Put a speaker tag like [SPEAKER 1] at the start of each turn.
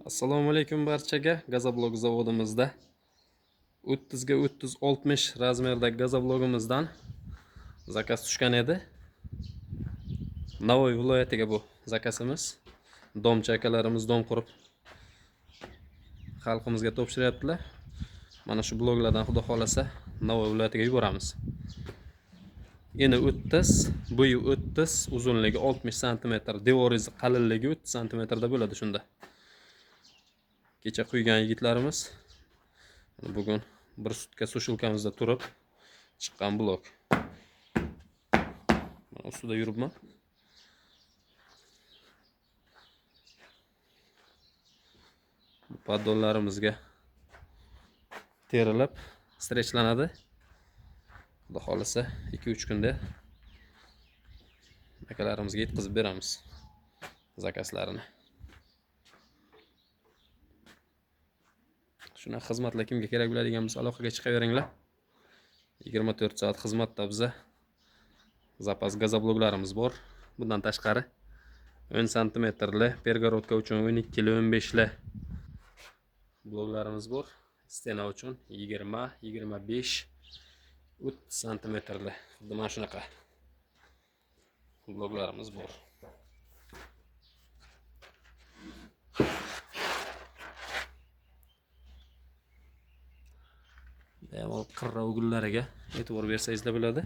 [SPEAKER 1] Assalomu alaykum barchaga. Gazoblok zavodimizda 30 ga 30-60 razmerdagi gazoblogimizdan zakaz tushgan edi. Navoiy viloyatiga bu zakazimiz. Domchi akalarimiz dom qurib xalqimizga topshiryaptilar. Mana shu bloglardan xudo xolasa Navoiy viloyatiga yuboramiz. Eni 30, bo'yi 30, uzunligi 60 cm, devoriz qalinligi 30 cm da bo'ladi shunda. Kecha quygan yigitlarimiz bugun bir sutka sushilkamizda turib chiqqan blok. Mana ustida yuribman. Bu paddonlarimizga terilib strechlanadi. Xudo xolasa 2-3 kunda akalarimizga yetkazib beramiz zakazlarini. Shuna xizmatlar kimga kerak bo'ladigan bo'lsa aloqaga chiqaveringlar. 24 soat xizmatda biza zapas gazobloglarimiz bor. Bundan tashqari 10 cm li pergorodka uchun 12 li 15 li bloglarimiz bor. Stena uchun 20, 25, 30 cm li. Xuddi mana shunaqa bloglarimiz bor. Bemalol qirra ugullariga e'tibor bersangizlar bo'ladi.